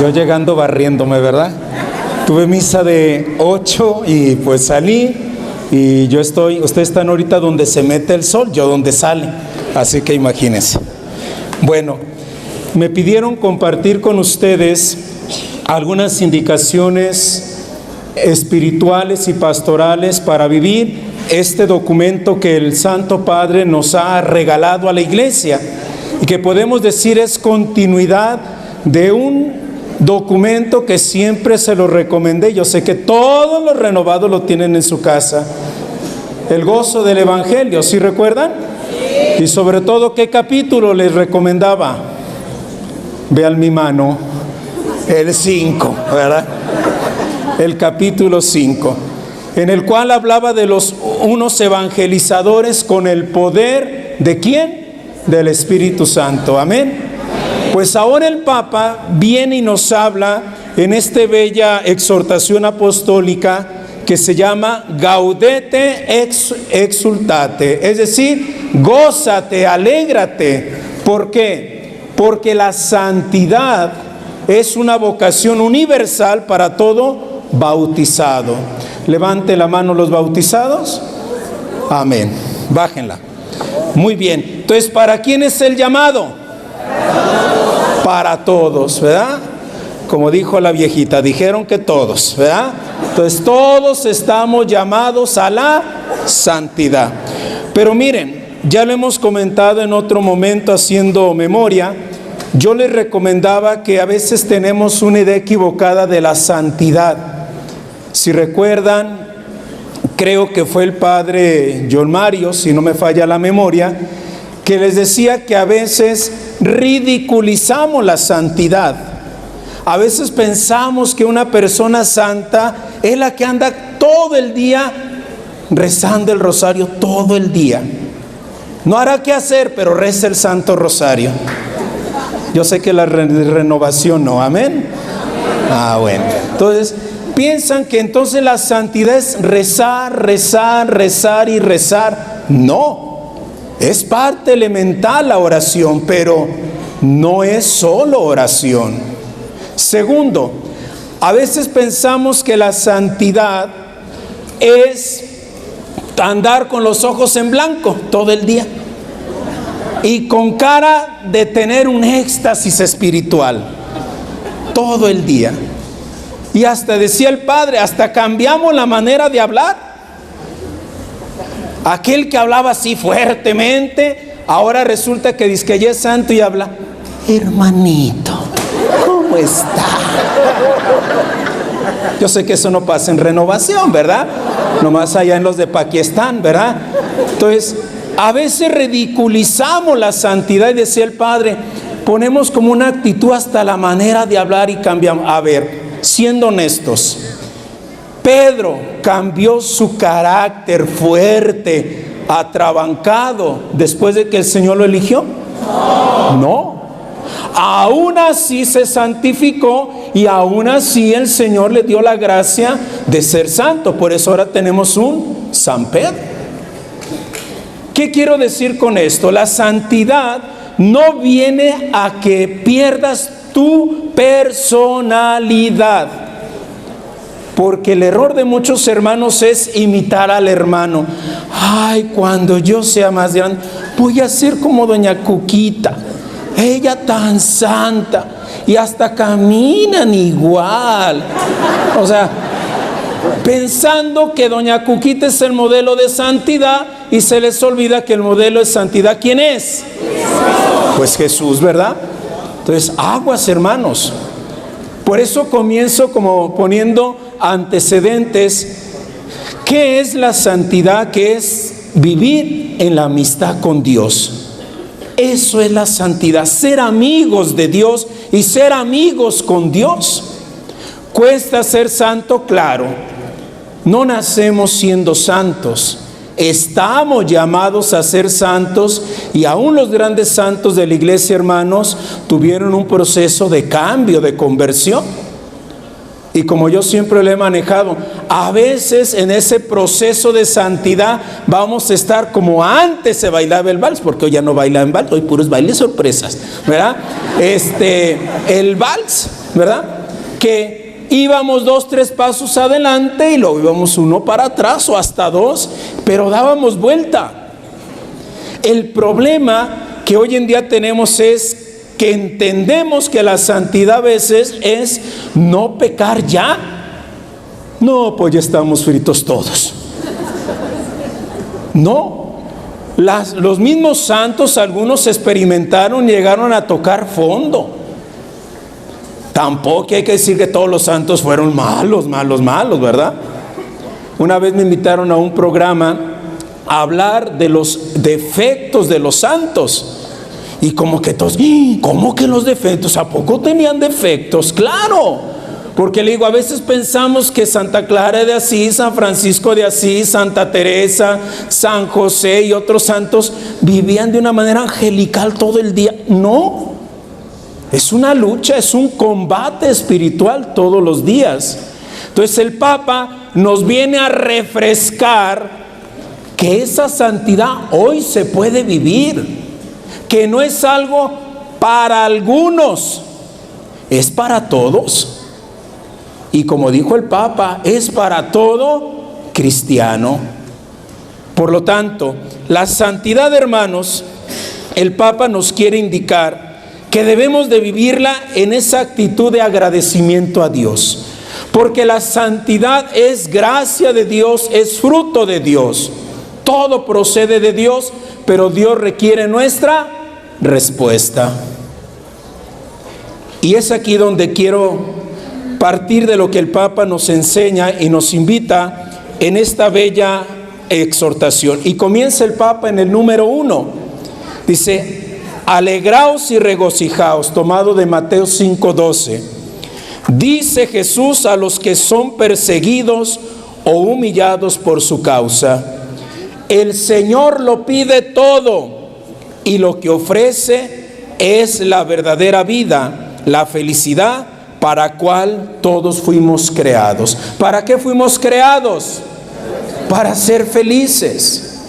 Yo llegando barriéndome, ¿verdad? Tuve misa de 8 y pues salí y ustedes están ahorita donde se mete el sol, yo donde sale, así que imagínense. Bueno, me pidieron compartir con ustedes algunas indicaciones espirituales y pastorales para vivir este documento que el Santo Padre nos ha regalado a la iglesia y que podemos decir es continuidad de un documento que siempre se lo recomendé. Yo sé que todos los renovados lo tienen en su casa. El gozo del Evangelio, ¿sí recuerdan? Sí. Y sobre todo, ¿qué capítulo les recomendaba? Vean mi mano, el 5, ¿verdad? El capítulo 5, en el cual hablaba de unos evangelizadores con el poder, ¿de quién? Del Espíritu Santo, amén. Pues ahora el Papa viene y nos habla en esta bella exhortación apostólica que se llama Gaudete exultate, es decir, gózate, alégrate. ¿Por qué? Porque la santidad es una vocación universal para todo bautizado. Levante la mano los bautizados. Amén. Bájenla. Muy bien. Entonces, ¿para quién es el llamado? Para todos, ¿verdad? Como dijo la viejita, dijeron que todos, ¿verdad? Entonces todos estamos llamados a la santidad. Pero miren, ya lo hemos comentado en otro momento haciendo memoria. Yo les recomendaba que a veces tenemos una idea equivocada de la santidad. Si recuerdan, creo que fue el padre John Mario, si no me falla la memoria, que les decía que a veces ridiculizamos la santidad. A veces pensamos que una persona santa es la que anda todo el día rezando el rosario todo el día. No hará qué hacer, pero reza el Santo Rosario. Yo sé que la renovación no, amén. Bueno, entonces piensan que entonces la santidad es rezar, rezar, rezar y rezar. No. Es parte elemental la oración, pero no es solo oración. Segundo, a veces pensamos que la santidad es andar con los ojos en blanco todo el día y con cara de tener un éxtasis espiritual todo el día. Y hasta decía el padre, hasta cambiamos la manera de hablar. Aquel que hablaba así fuertemente, ahora resulta que dice que ya es santo y habla, hermanito, ¿cómo está? Yo sé que eso no pasa en renovación, ¿verdad? Nomás allá en los de Pakistán, ¿verdad? Entonces, a veces ridiculizamos la santidad y decía el padre, ponemos como una actitud hasta la manera de hablar y cambiamos. A ver, siendo honestos, Pedro cambió su carácter fuerte, atrabancado, después de que el Señor lo eligió. No. Aún así se santificó y aún así el Señor le dio la gracia de ser santo. Por eso ahora tenemos un San Pedro. ¿Qué quiero decir con esto? La santidad no viene a que pierdas tu personalidad. Porque el error de muchos hermanos es imitar al hermano. Ay, cuando yo sea más grande, voy a ser como doña Cuquita. Ella tan santa. Y hasta caminan igual. O sea, pensando que doña Cuquita es el modelo de santidad y se les olvida que el modelo de santidad, ¿quién es? Pues Jesús, ¿verdad? Entonces, aguas, hermanos. Por eso comienzo como poniendo antecedentes. ¿Qué es la santidad? ¿Qué es vivir en la amistad con Dios? Eso es la santidad, ser amigos de Dios y ser amigos con Dios. ¿Cuesta ser santo? Claro. No nacemos siendo santos. Estamos llamados a ser santos y aún los grandes santos de la iglesia, hermanos, tuvieron un proceso de cambio, de conversión. Y como yo siempre lo he manejado, a veces en ese proceso de santidad vamos a estar como antes se bailaba el vals, porque hoy ya no bailan vals, hoy puros bailes sorpresas, ¿verdad? El vals, ¿verdad? que íbamos 2, 3 pasos adelante y luego íbamos 1 para atrás o hasta 2, pero dábamos vuelta. El problema que hoy en día tenemos es que entendemos que la santidad a veces es no pecar ya. No, pues ya estamos fritos todos. No, los mismos santos, algunos experimentaron, llegaron a tocar fondo. Tampoco hay que decir que todos los santos fueron malos, ¿verdad? Una vez me invitaron a un programa a hablar de los defectos de los santos. Y como que todos, ¿cómo que los defectos? ¿A poco tenían defectos? ¡Claro! Porque le digo, a veces pensamos que Santa Clara de Asís, San Francisco de Asís, Santa Teresa, San José y otros santos vivían de una manera angelical todo el día. No, es una lucha, es un combate espiritual todos los días. Entonces el Papa nos viene a refrescar que esa santidad hoy se puede vivir, que no es algo para algunos, es para todos. Y como dijo el Papa, es para todo cristiano. Por lo tanto, la santidad, hermanos, el Papa nos quiere indicar que debemos de vivirla en esa actitud de agradecimiento a Dios. Porque la santidad es gracia de Dios, es fruto de Dios. Todo procede de Dios, pero Dios requiere nuestra respuesta. Y es aquí donde quiero partir de lo que el Papa nos enseña y nos invita en esta bella exhortación. Y comienza el Papa en el número 1. Dice, alegraos y regocijaos, tomado de Mateo 5:12. Dice Jesús a los que son perseguidos o humillados por su causa: el Señor lo pide todo, y lo que ofrece es la verdadera vida, la felicidad para cual todos fuimos creados. ¿Para qué fuimos creados? Para ser felices.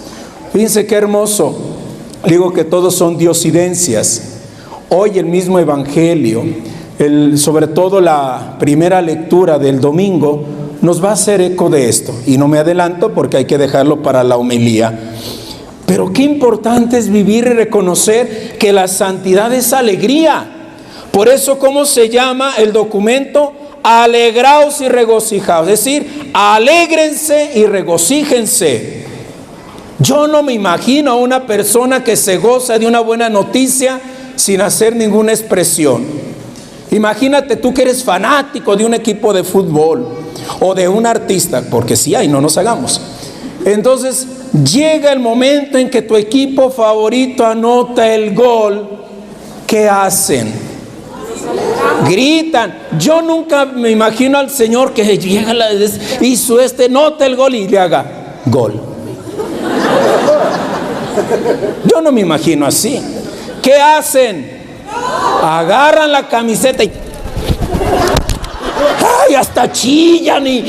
Fíjense qué hermoso. Digo que todos son diosidencias. Hoy el mismo evangelio, sobre todo la primera lectura del domingo, nos va a hacer eco de esto. Y no me adelanto porque hay que dejarlo para la homilía. Pero qué importante es vivir y reconocer que la santidad es alegría. Por eso, ¿cómo se llama el documento? Alegraos y regocijaos. Es decir, alégrense y regocíjense. Yo no me imagino a una persona que se goza de una buena noticia sin hacer ninguna expresión. Imagínate tú que eres fanático de un equipo de fútbol o de un artista, porque sí hay, no nos hagamos. Entonces llega el momento en que tu equipo favorito anota el gol. ¿Qué hacen? Gritan. Yo nunca me imagino al Señor que llega hizo nota el gol y le haga gol. Yo no me imagino así. ¿Qué hacen? Agarran la camiseta y ¡ay! Hasta chillan y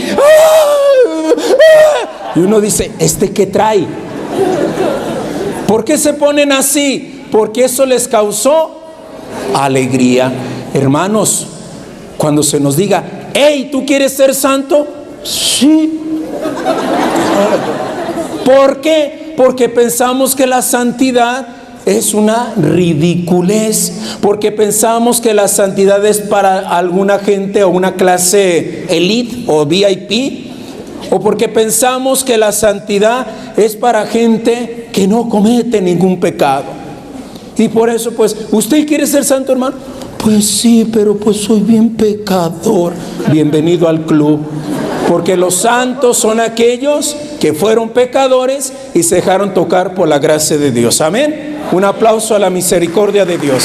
uno dice, ¿qué trae? ¿Por qué se ponen así? Porque eso les causó alegría. Hermanos, cuando se nos diga, hey, ¿tú quieres ser santo? Sí. ¿Por qué? Porque pensamos que la santidad es una ridiculez, porque pensamos que la santidad es para alguna gente o una clase elite o VIP, o porque pensamos que la santidad es para gente que no comete ningún pecado. Y por eso, pues, ¿usted quiere ser santo, hermano? Pues sí, pero pues soy bien pecador. Bienvenido al club. Porque los santos son aquellos que fueron pecadores y se dejaron tocar por la gracia de Dios. Amén. Un aplauso a la misericordia de Dios.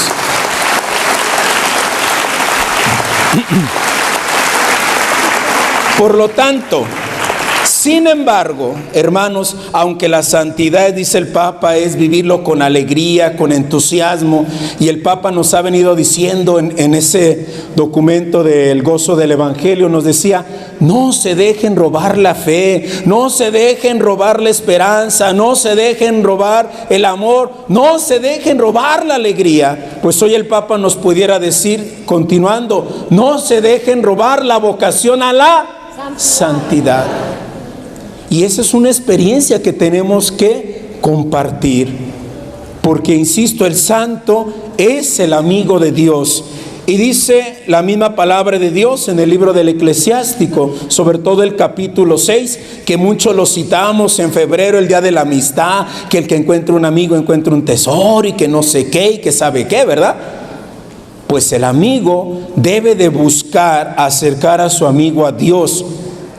Por lo tanto, Sin embargo, hermanos, aunque la santidad, dice el Papa, es vivirlo con alegría, con entusiasmo, y el Papa nos ha venido diciendo en ese documento del gozo del Evangelio, nos decía, no se dejen robar la fe, no se dejen robar la esperanza, no se dejen robar el amor, no se dejen robar la alegría. Pues hoy el Papa nos pudiera decir, continuando, no se dejen robar la vocación a la santidad. Y esa es una experiencia que tenemos que compartir, porque insisto, el santo es el amigo de Dios. Y dice la misma palabra de Dios en el libro del Eclesiástico, sobre todo el capítulo 6, que muchos lo citamos en febrero, el día de la amistad, que el que encuentra un amigo encuentra un tesoro y que no sé qué y que sabe qué, ¿verdad? Pues el amigo debe de buscar acercar a su amigo a Dios.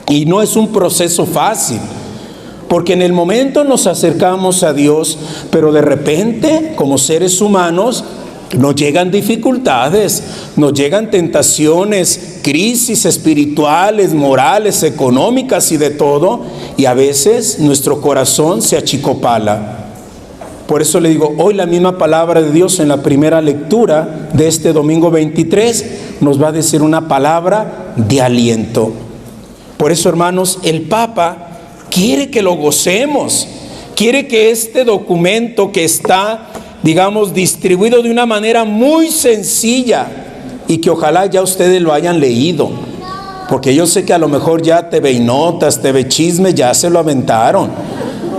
Y no es un proceso fácil, porque en el momento nos acercamos a Dios, pero de repente, como seres humanos, nos llegan dificultades, nos llegan tentaciones, crisis espirituales, morales, económicas y de todo, y a veces nuestro corazón se achicopala. Por eso le digo, hoy la misma palabra de Dios en la primera lectura de este domingo 23 nos va a decir una palabra de aliento. Por eso, hermanos, el Papa quiere que lo gocemos, quiere que este documento que está, digamos, distribuido de una manera muy sencilla y que ojalá ya ustedes lo hayan leído, porque yo sé que a lo mejor ya TV y Notas, TV Chisme ya se lo aventaron,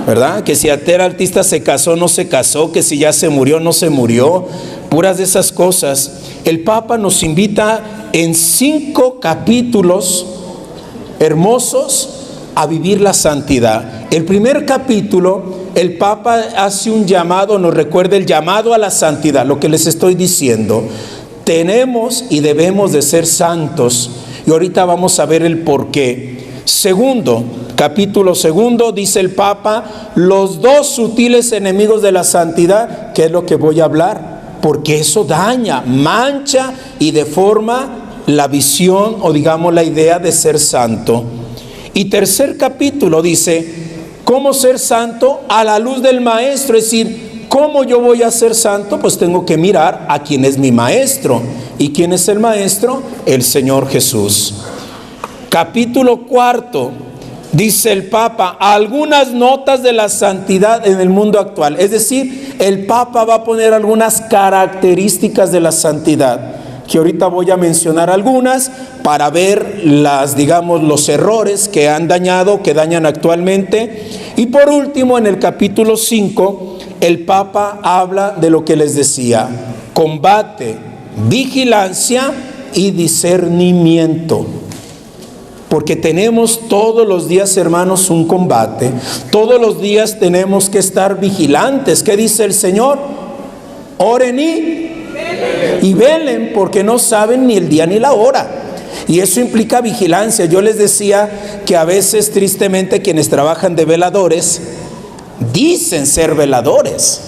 ¿verdad? Que si Atera Artista se casó, no se casó, que si ya se murió, no se murió, puras de esas cosas. El Papa nos invita en 5 capítulos hermosos a vivir la santidad. El primer capítulo, el Papa hace un llamado, nos recuerda el llamado a la santidad, lo que les estoy diciendo. Tenemos y debemos de ser santos, y ahorita vamos a ver el por qué. Segundo, capítulo segundo, dice el Papa, los 2 sutiles enemigos de la santidad, que es lo que voy a hablar, porque eso daña, mancha y deforma la visión o digamos la idea de ser santo. Y tercer capítulo dice, ¿cómo ser santo a la luz del maestro? Es decir, ¿cómo yo voy a ser santo? Pues tengo que mirar a quién es mi maestro. ¿Y quién es el maestro? El Señor Jesús. Capítulo 4, dice el Papa, algunas notas de la santidad en el mundo actual. Es decir, el Papa va a poner algunas características de la santidad, que ahorita voy a mencionar algunas para ver digamos, los errores que han dañado, que dañan actualmente. Y por último, en el capítulo 5, el Papa habla de lo que les decía, combate, vigilancia y discernimiento. Porque tenemos todos los días, hermanos, un combate. Todos los días tenemos que estar vigilantes. ¿Qué dice el Señor? Oren y velen, porque no saben ni el día ni la hora. Y eso implica vigilancia. Yo les decía que a veces, tristemente, quienes trabajan de veladores dicen ser veladores.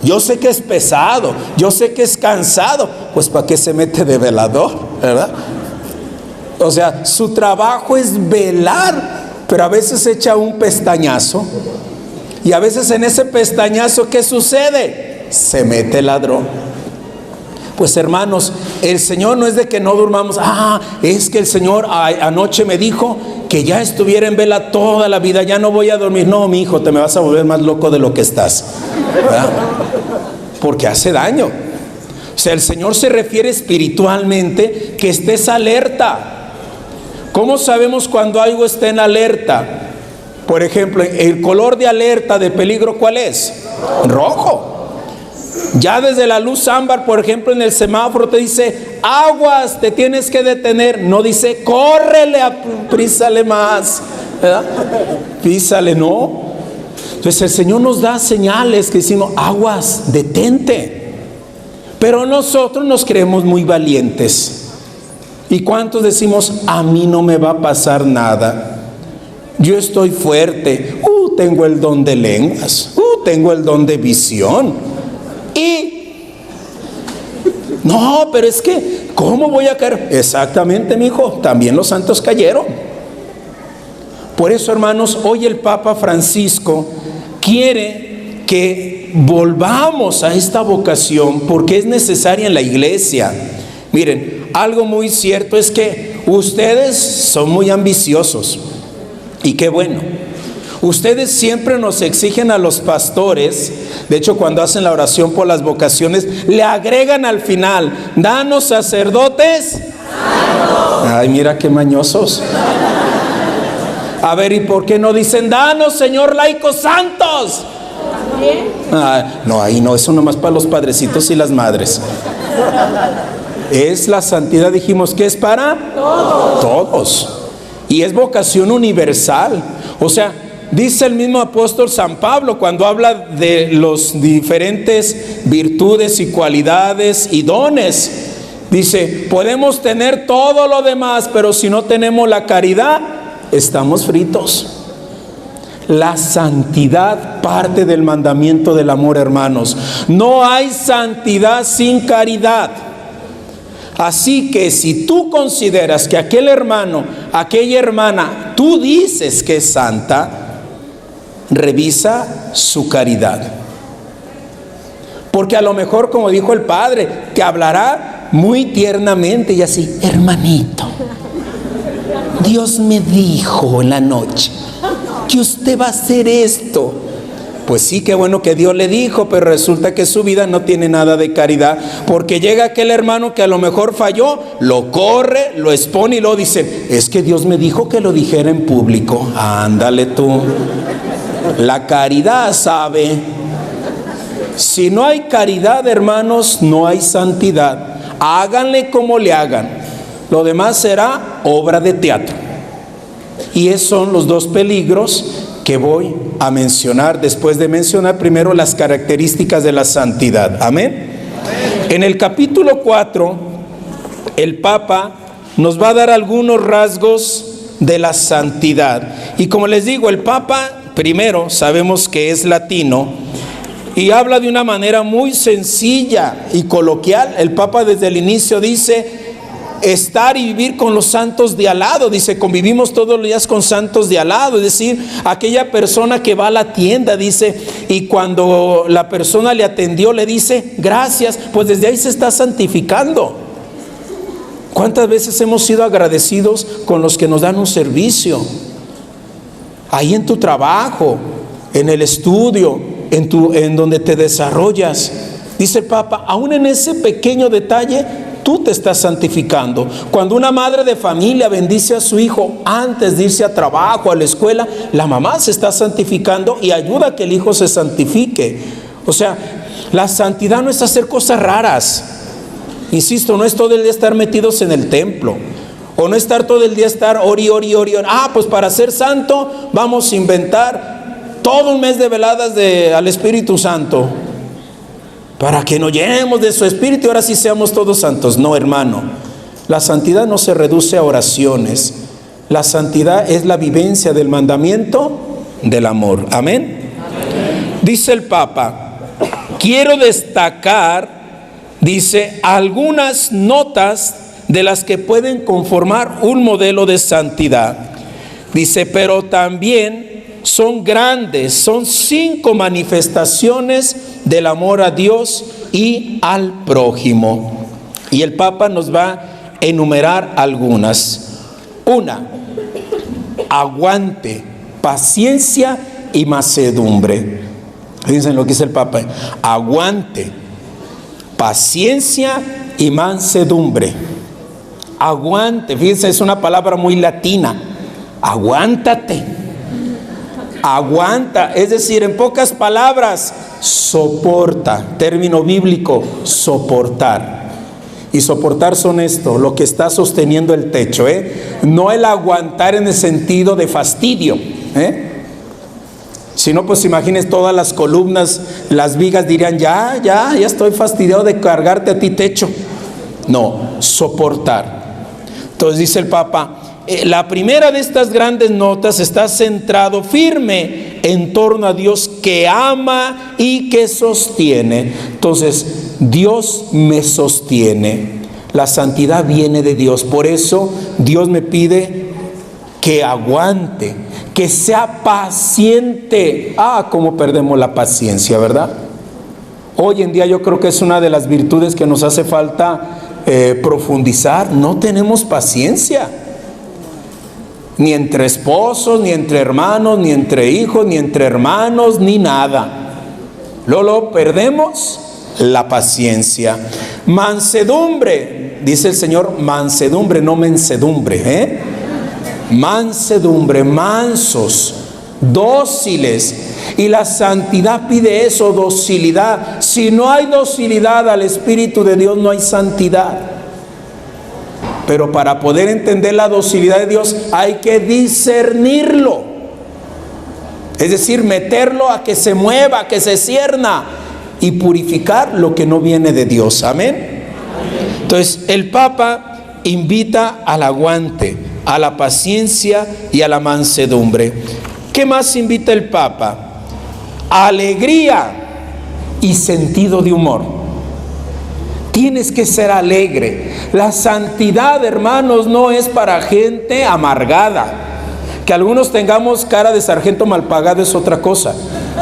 Yo sé que es pesado, yo sé que es cansado, pues ¿para qué se mete de velador? ¿Verdad? O sea, su trabajo es velar, pero a veces echa un pestañazo. Y a veces en ese pestañazo, ¿qué sucede? Se mete el ladrón. Pues hermanos, el Señor no es de que no durmamos. Es que el Señor anoche me dijo que ya estuviera en vela toda la vida, ya no voy a dormir. No, mi hijo, te me vas a volver más loco de lo que estás, ¿verdad? Porque hace daño. O sea, el Señor se refiere espiritualmente que estés alerta. ¿Cómo sabemos cuando algo está en alerta? Por ejemplo, el color de alerta de peligro, ¿cuál es? Rojo. Ya desde la luz ámbar, por ejemplo, en el semáforo te dice, aguas, te tienes que detener. No dice, córrele, prísale más, ¿verdad? Písale, no. Entonces el Señor nos da señales que decimos, aguas, detente. Pero nosotros nos creemos muy valientes. ¿Y cuántos decimos, a mí no me va a pasar nada? Yo estoy fuerte. Tengo el don de lenguas. Tengo el don de visión. Y no, pero es que, ¿cómo voy a caer? Exactamente, mi hijo, también los santos cayeron. Por eso, hermanos, hoy el Papa Francisco quiere que volvamos a esta vocación porque es necesaria en la iglesia. Miren, algo muy cierto es que ustedes son muy ambiciosos y qué bueno. Ustedes siempre nos exigen a los pastores, de hecho cuando hacen la oración por las vocaciones, le agregan al final, danos sacerdotes. Ay, mira qué mañosos. A ver, ¿y por qué no dicen, danos, Señor, laicos santos? No, ahí no, eso nomás para los padrecitos y las madres. Es la santidad, dijimos que es para todos. Y es vocación universal. O sea, dice el mismo apóstol San Pablo cuando habla de los diferentes virtudes y cualidades y dones. Dice, podemos tener todo lo demás, pero si no tenemos la caridad, estamos fritos. La santidad parte del mandamiento del amor, hermanos. No hay santidad sin caridad. Así que si tú consideras que aquel hermano, aquella hermana, tú dices que es santa, revisa su caridad. Porque a lo mejor, como dijo el padre, te hablará muy tiernamente y así, hermanito, Dios me dijo en la noche que usted va a hacer esto. Pues sí, qué bueno que Dios le dijo, pero resulta que su vida no tiene nada de caridad, porque llega aquel hermano que a lo mejor falló, lo corre, lo expone y luego dice, es que Dios me dijo que lo dijera en público. Ándale tú. La caridad sabe. Si no hay caridad, hermanos, no hay santidad. Háganle como le hagan. Lo demás será obra de teatro. Y esos son los dos peligros que voy a mencionar después de mencionar primero las características de la santidad. Amén. En el capítulo 4, el Papa nos va a dar algunos rasgos de la santidad. Y como les digo, el Papa, primero, sabemos que es latino y habla de una manera muy sencilla y coloquial. El Papa desde el inicio dice, estar y vivir con los santos de al lado. Dice, convivimos todos los días con santos de al lado. Es decir, aquella persona que va a la tienda, dice, y cuando la persona le atendió, le dice, gracias, pues desde ahí se está santificando. ¿Cuántas veces hemos sido agradecidos con los que nos dan un servicio? Ahí en tu trabajo, en el estudio, en donde te desarrollas. Dice el Papa, aún en ese pequeño detalle, tú te estás santificando. Cuando una madre de familia bendice a su hijo antes de irse a trabajo, a la escuela, la mamá se está santificando y ayuda a que el hijo se santifique. O sea, la santidad no es hacer cosas raras. Insisto, no es todo el día estar metidos en el templo. O no estar todo el día estar ori. Pues para ser santo vamos a inventar todo un mes de veladas al Espíritu Santo, para que nos llenemos de su espíritu y ahora sí seamos todos santos. No, hermano, la santidad no se reduce a oraciones. La santidad es la vivencia del mandamiento del amor. Amén. Dice el Papa, quiero destacar, dice, algunas notas de las que pueden conformar un modelo de santidad. Dice, pero también son grandes, son 5 manifestaciones del amor a Dios y al prójimo. Y el Papa nos va a enumerar algunas. 1, aguante, paciencia y mansedumbre. Fíjense lo que dice el Papa: aguante, paciencia y mansedumbre. Aguante, fíjense, es una palabra muy latina. Aguántate. Aguanta, es decir, en pocas palabras, soporta. Término bíblico, soportar. Y soportar son esto, lo que está sosteniendo el techo, no el aguantar en el sentido de fastidio, si no, pues imagines todas las columnas, las vigas dirían, ya estoy fastidiado de cargarte a ti techo. No, soportar. Entonces dice el Papa, la primera de estas grandes notas está centrado firme en torno a Dios que ama y que sostiene. Entonces, Dios me sostiene. La santidad viene de Dios. Por eso Dios me pide que aguante, que sea paciente. Cómo perdemos la paciencia, ¿verdad? Hoy en día yo creo que es una de las virtudes que nos hace falta profundizar. No tenemos paciencia. Ni entre esposos, ni entre hermanos, ni entre hijos, ni entre hermanos, ni nada. Luego perdemos la paciencia. Mansedumbre, dice el Señor, mansedumbre, no mensedumbre, mansedumbre, mansos, dóciles. Y la santidad pide eso, docilidad. Si no hay docilidad al Espíritu de Dios, no hay santidad. Pero para poder entender la docilidad de Dios hay que discernirlo. Es decir, meterlo a que se mueva, a que se cierna y purificar lo que no viene de Dios. Amén. Entonces el Papa invita al aguante, a la paciencia y a la mansedumbre. ¿Qué más invita el Papa? Alegría y sentido de humor. Tienes que ser alegre. La santidad, hermanos, no es para gente amargada. Que algunos tengamos cara de sargento mal pagado es otra cosa.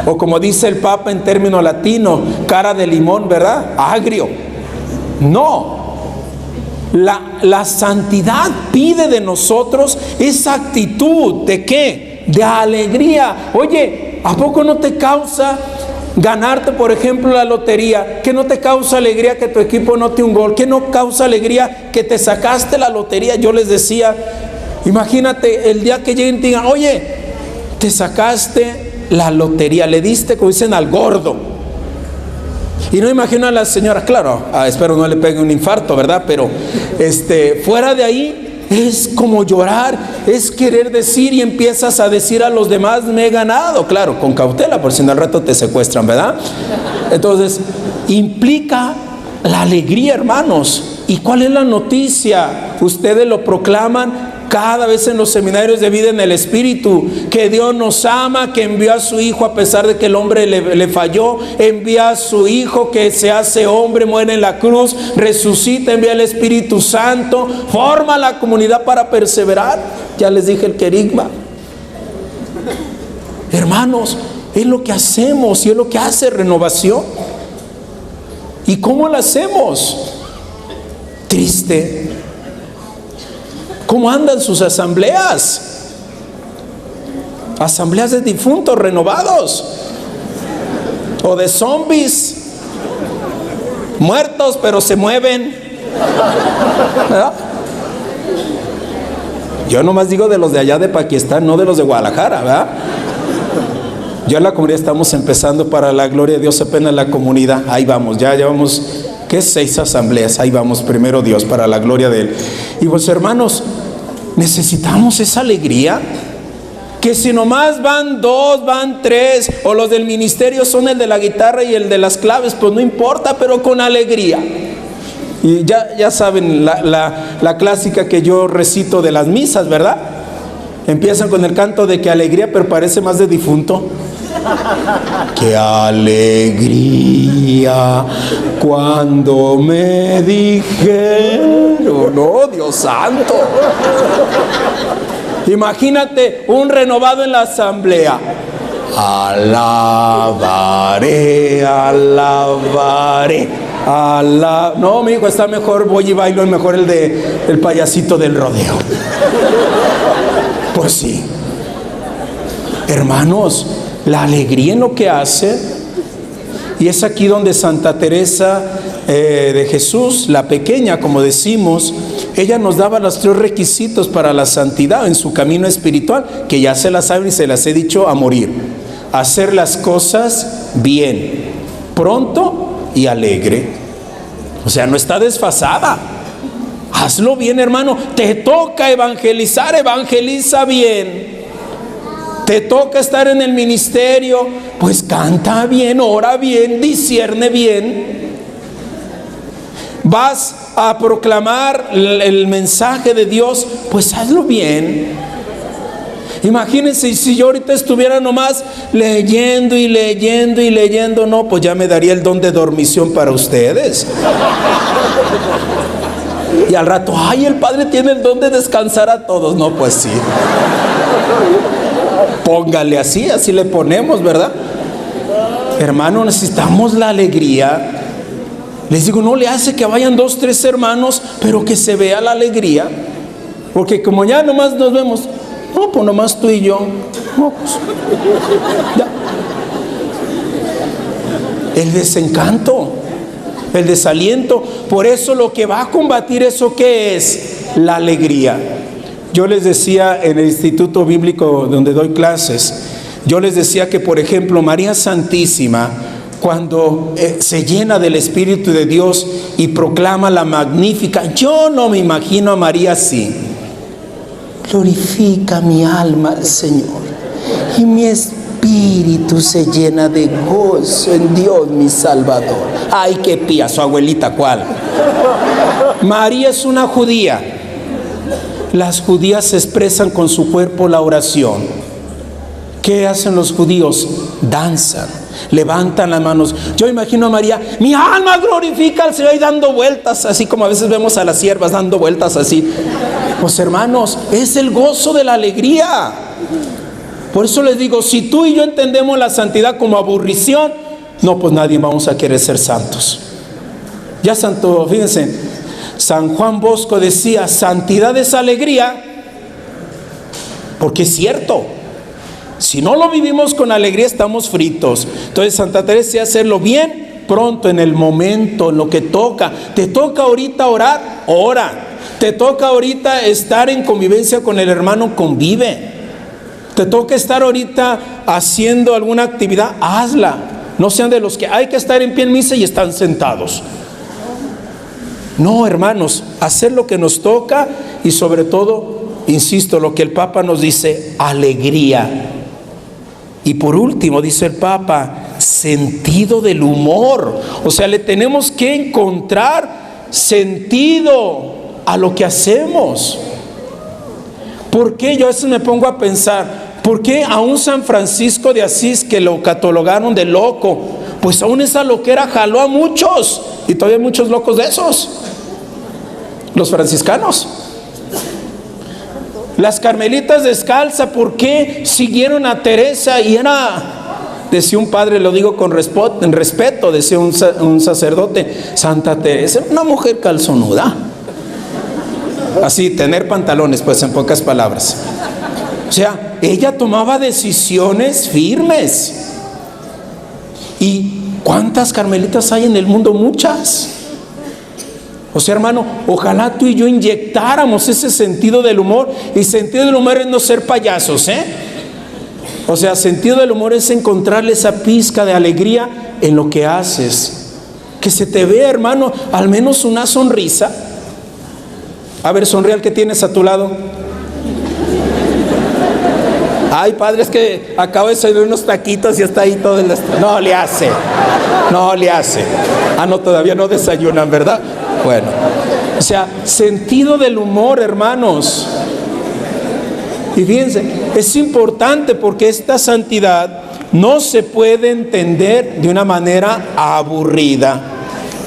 O como dice el Papa en término latino, cara de limón, ¿verdad? Agrio. No. La santidad pide de nosotros esa actitud de ¿qué? De alegría. Oye, ¿a poco no te causa ganarte, por ejemplo, la lotería? ¿Qué no te causa alegría que tu equipo note un gol? ¿Qué no causa alegría que te sacaste la lotería? Yo les decía, imagínate el día que lleguen y digan, oye, te sacaste la lotería, le diste, como dicen, al gordo. Y no imagino a la señora, claro, espero no le pegue un infarto, ¿verdad? Pero fuera de ahí es como llorar, es querer decir y empiezas a decir a los demás, me he ganado, claro, con cautela, por si no al rato te secuestran, ¿verdad? Entonces, implica la alegría, hermanos. ¿Y cuál es la noticia? Ustedes lo proclaman cada vez en los seminarios de vida en el Espíritu, que Dios nos ama, que envió a su Hijo a pesar de que el hombre le falló, envía a su Hijo que se hace hombre, muere en la cruz, resucita, envía el Espíritu Santo, forma la comunidad para perseverar. Ya les dije el querigma. Hermanos, es lo que hacemos y es lo que hace Renovación. ¿Y cómo lo hacemos? Triste. ¿Cómo andan sus asambleas? Asambleas de difuntos renovados o de zombies muertos pero se mueven, ¿verdad? Yo nomás digo de los de allá de Pakistán, no de los de Guadalajara, ¿verdad? Ya en la comunidad estamos empezando, para la gloria de Dios, apenas la comunidad, ahí vamos, ya llevamos, ¿qué? 6 asambleas, ahí vamos, primero Dios, para la gloria de Él. Y pues hermanos, necesitamos esa alegría, que si nomás van 2, van 3, o los del ministerio son el de la guitarra y el de las claves, pues no importa, pero con alegría. Y ya saben la clásica que yo recito de las misas, ¿verdad? Empiezan con el canto de que alegría, pero parece más de difunto. Qué alegría cuando me dijeron, no, Dios santo. Imagínate un renovado en la asamblea. Alabaré, alabaré, alabaré. No, mi hijo, está mejor, voy y bailo, es mejor el payasito del rodeo. Pues sí. Hermanos, la alegría en lo que hace, y es aquí donde Santa Teresa de Jesús, la pequeña, como decimos, ella nos daba los 3 requisitos para la santidad en su camino espiritual, que ya se las saben y se las he dicho a morir. Hacer las cosas bien, pronto y alegre. O sea, no está desfasada. Hazlo bien, hermano. Te toca evangelizar, evangeliza bien. Te toca estar en el ministerio, pues canta bien, ora bien, discierne bien. Vas a proclamar el mensaje de Dios, pues hazlo bien. Imagínense si yo ahorita estuviera nomás leyendo y leyendo y leyendo, no, pues ya me daría el don de dormición para ustedes. Y al rato, ay, el Padre tiene el don de descansar a todos. No, pues sí. Póngale así, así le ponemos, ¿verdad? Hermano, necesitamos la alegría. Les digo, no le hace que vayan 2, 3 hermanos, pero que se vea la alegría. Porque como ya nomás nos vemos, no, pues nomás tú y yo. No, pues, ya. El desencanto, el desaliento. Por eso lo que va a combatir eso, ¿qué es? La alegría. Yo les decía en el Instituto Bíblico donde doy clases, yo les decía que, por ejemplo, María Santísima, cuando se llena del Espíritu de Dios y proclama la magnífica, yo no me imagino a María así: glorifica mi alma al Señor y mi espíritu se llena de gozo en Dios mi Salvador. Ay, qué pía, su abuelita, ¿cuál? María es una judía. Las judías expresan con su cuerpo la oración. ¿Qué hacen los judíos? Danzan, levantan las manos. Yo imagino a María: mi alma glorifica al Señor, y dando vueltas, así como a veces vemos a las siervas dando vueltas así. Pues hermanos, es el gozo de la alegría. Por eso les digo, si tú y yo entendemos la santidad como aburrición, no, pues nadie vamos a querer ser santos. Ya santo, fíjense, San Juan Bosco decía: santidad es alegría, porque es cierto. Si no lo vivimos con alegría, estamos fritos. Entonces Santa Teresa decía hacerlo bien pronto, en el momento, en lo que toca. Te toca ahorita orar, ora. Te toca ahorita estar en convivencia con el hermano, convive. Te toca estar ahorita haciendo alguna actividad, hazla. No sean de los que hay que estar en pie en misa y están sentados. No, hermanos, hacer lo que nos toca y sobre todo, insisto, lo que el Papa nos dice: alegría. Y por último, dice el Papa, sentido del humor. O sea, le tenemos que encontrar sentido a lo que hacemos. ¿Por qué? Yo a veces me pongo a pensar, ¿por qué a un San Francisco de Asís, que lo catalogaron de loco, pues aún esa loquera jaló a muchos? Y todavía hay muchos locos de esos, los franciscanos. Las carmelitas descalzas, ¿por qué siguieron a Teresa? Y decía un padre, lo digo con respeto, decía un sacerdote: Santa Teresa era una mujer calzonuda. Así, tener pantalones, pues, en pocas palabras. O sea, ella tomaba decisiones firmes. ¿Y cuántas carmelitas hay en el mundo? Muchas. O sea, hermano, ojalá tú y yo inyectáramos ese sentido del humor. Y sentido del humor es no ser payasos, ¿eh? O sea, sentido del humor es encontrarle esa pizca de alegría en lo que haces. Que se te vea, hermano, al menos una sonrisa. A ver, sonríe al que tienes a tu lado. Ay, padre, es que acabo de salir unos taquitos y está ahí todo el... No le hace. Ah, no, todavía no desayunan, ¿verdad? Bueno, o sea, sentido del humor, hermanos. Y fíjense, es importante porque esta santidad no se puede entender de una manera aburrida.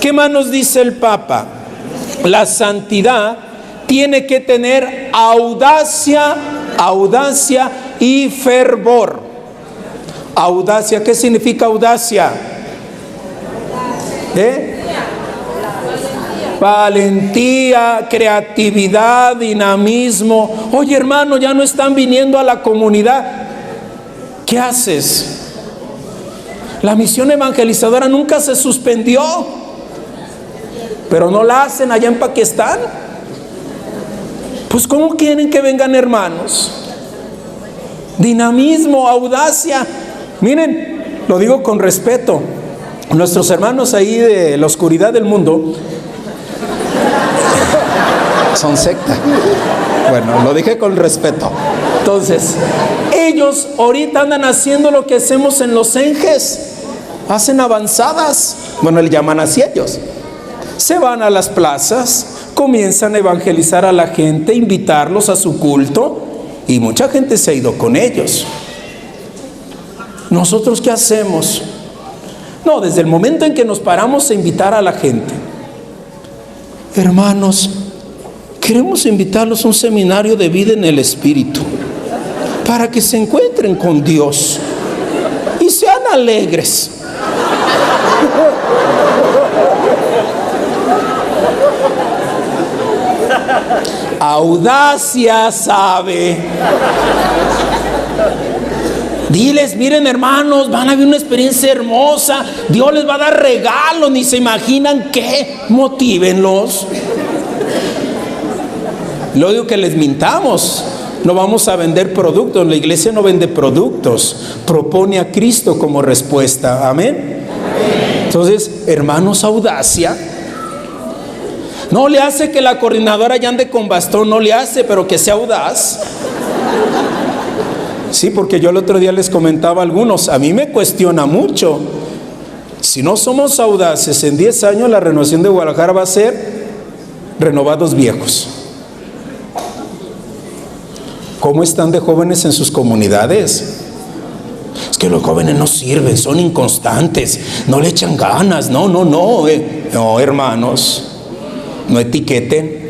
¿Qué más nos dice el Papa? La santidad tiene que tener audacia y fervor. Audacia, ¿qué significa audacia? Valentía, creatividad, dinamismo. Oye, hermano, ya no están viniendo a la comunidad. ¿Qué haces? La misión evangelizadora nunca se suspendió, pero no la hacen allá en Pakistán. Pues ¿cómo quieren que vengan, hermanos? Dinamismo, audacia. Miren, lo digo con respeto. Nuestros hermanos ahí de la oscuridad del mundo son secta. Bueno, lo dije con respeto. Entonces, ellos ahorita andan haciendo lo que hacemos en los enjes. Hacen avanzadas. Bueno, le llaman así ellos. Se van a las plazas, comienzan a evangelizar a la gente, invitarlos a su culto, y mucha gente se ha ido con ellos. ¿Nosotros qué hacemos? No, desde el momento en que nos paramos a invitar a la gente, hermanos, queremos invitarlos a un seminario de vida en el Espíritu. para que se encuentren con Dios y sean alegres. Audacia sabe. Diles, miren hermanos, van a vivir una experiencia hermosa, Dios les va a dar regalos, ni se imaginan qué, motívenlos. Lo digo que les mintamos, no vamos a vender productos, la iglesia no vende productos, propone a Cristo como respuesta, amén. Entonces, hermanos, audacia. No le hace que la coordinadora ya ande con bastón, no le hace, pero que sea audaz. Sí, porque yo el otro día les comentaba a algunos, a mí me cuestiona mucho. Si no somos audaces, en 10 años la renovación de Guadalajara va a ser renovados viejos. ¿Cómo están de jóvenes en sus comunidades? Es que los jóvenes no sirven, son inconstantes, no le echan ganas, no, hermanos, no etiqueten.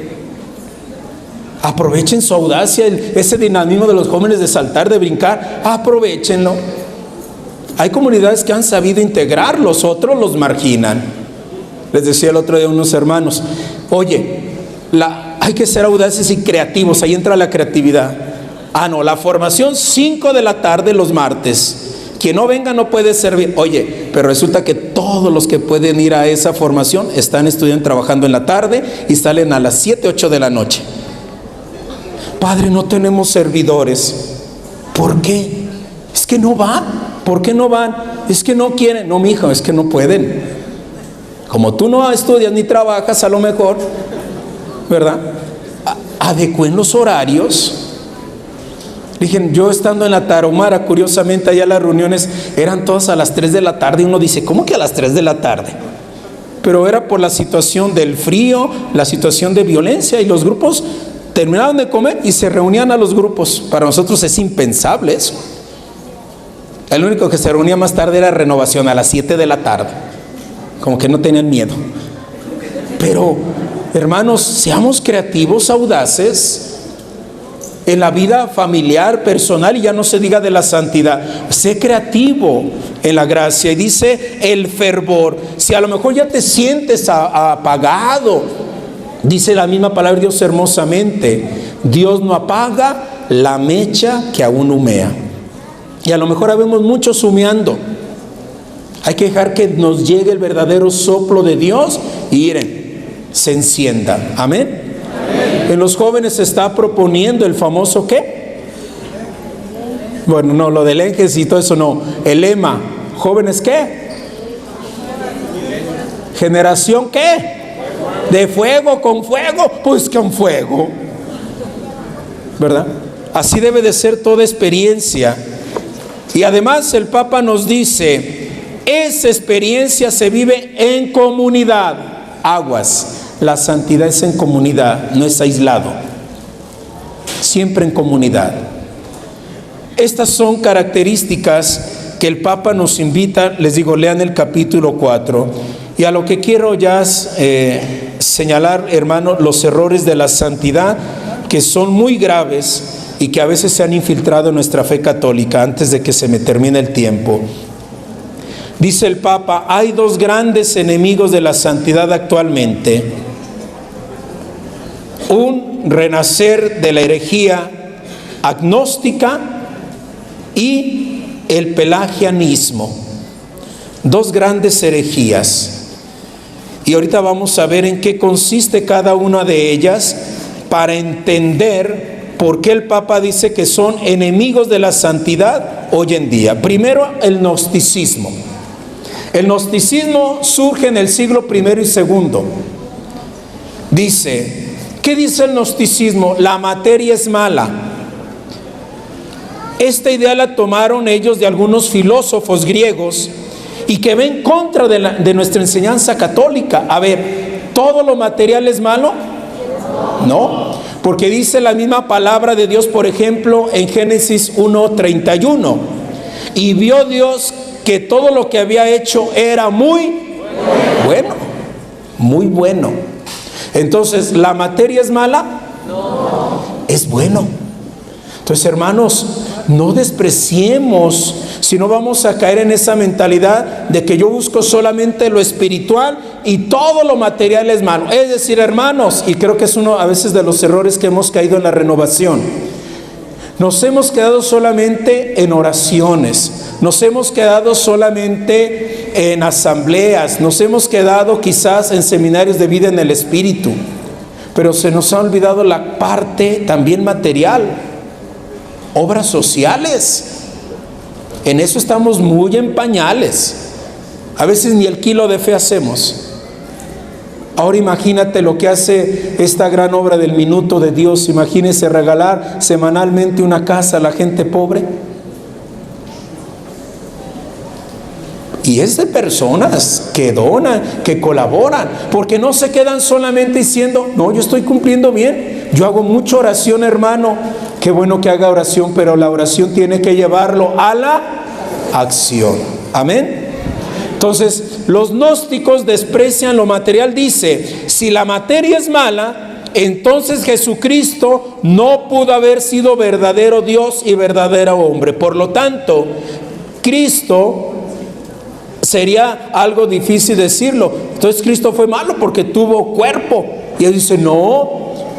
Aprovechen su audacia, ese dinamismo de los jóvenes de saltar, de brincar, aprovechenlo. Hay comunidades que han sabido integrar, los otros los marginan. Les decía el otro día a unos hermanos, oye, hay que ser audaces y creativos, ahí entra la creatividad. La formación 5 de la tarde los martes. Quien no venga no puede servir. Oye, pero resulta que todos los que pueden ir a esa formación están estudiando, trabajando en la tarde y salen a las 7, 8 de la noche. Padre, no tenemos servidores. ¿Por qué? Es que no van. ¿Por qué no van? Es que no quieren. No, mijo, es que no pueden. Como tú no estudias ni trabajas, a lo mejor, ¿verdad? Adecúen los horarios. Dije, yo estando en la Tarahumara, curiosamente allá las reuniones eran todas a las 3 de la tarde y uno dice, ¿cómo que a las 3 de la tarde? Pero era por la situación del frío, la situación de violencia, y los grupos terminaban de comer y se reunían a los grupos. Para nosotros es impensable eso. El único que se reunía más tarde era Renovación a las 7 de la tarde, como que no tenían miedo. Pero hermanos, seamos creativos, audaces en la vida familiar, personal, y ya no se diga de la santidad. Sé creativo en la gracia. Y dice el fervor. Si a lo mejor ya te sientes apagado, dice la misma palabra de Dios hermosamente, Dios no apaga la mecha que aún humea. Y a lo mejor habemos muchos humeando. Hay que dejar que nos llegue el verdadero soplo de Dios y miren, se encienda. Amén. En los jóvenes se está proponiendo el famoso ¿qué? Bueno, no, lo del Enges y todo eso no. El lema, jóvenes ¿qué? Generación ¿qué? De fuego, con fuego, pues con fuego, ¿verdad? Así debe de ser toda experiencia. Y además el Papa nos dice, esa experiencia se vive en comunidad. Aguas. La santidad es en comunidad, no es aislado. Siempre en comunidad. Estas son características que el Papa nos invita. Les digo, lean el capítulo 4. Y a lo que quiero ya señalar, hermano, los errores de la santidad, que son muy graves y que a veces se han infiltrado en nuestra fe católica. Antes de que se me termine el tiempo, dice el Papa, hay dos grandes enemigos de la santidad actualmente. Un renacer de la herejía agnóstica y el pelagianismo. Dos grandes herejías. Y ahorita vamos a ver en qué consiste cada una de ellas para entender por qué el Papa dice que son enemigos de la santidad hoy en día. Primero, el gnosticismo. El gnosticismo surge en el siglo I y II. Dice, ¿qué dice el gnosticismo? La materia es mala. Esta idea la tomaron ellos de algunos filósofos griegos y que ven contra de nuestra enseñanza católica. A ver, ¿todo lo material es malo? No, porque dice la misma palabra de Dios, por ejemplo, en Génesis 1:31. Y vio Dios que todo lo que había hecho era muy bueno, muy bueno. Entonces, ¿la materia es mala? No. Es bueno. Entonces, hermanos, no despreciemos, sino vamos a caer en esa mentalidad de que yo busco solamente lo espiritual y todo lo material es malo. Es decir, hermanos, y creo que es uno a veces de los errores que hemos caído en la renovación, nos hemos quedado solamente en oraciones, nos hemos quedado solamente en asambleas, nos hemos quedado quizás en seminarios de vida en el Espíritu, pero se nos ha olvidado la parte también material, obras sociales. En eso estamos muy en pañales. A veces ni el kilo de fe hacemos. Ahora imagínate lo que hace esta gran obra del Minuto de Dios. Imagínese regalar semanalmente una casa a la gente pobre. Y es de personas que donan, que colaboran, porque no se quedan solamente diciendo, no, yo estoy cumpliendo bien, yo hago mucha oración, hermano. Qué bueno que haga oración, pero la oración tiene que llevarlo a la acción. Amén. Entonces, los gnósticos desprecian lo material. Dice, si la materia es mala, entonces Jesucristo no pudo haber sido verdadero Dios y verdadero hombre. Por lo tanto, Cristo sería algo difícil decirlo. Entonces Cristo fue malo porque tuvo cuerpo. Y él dice, no,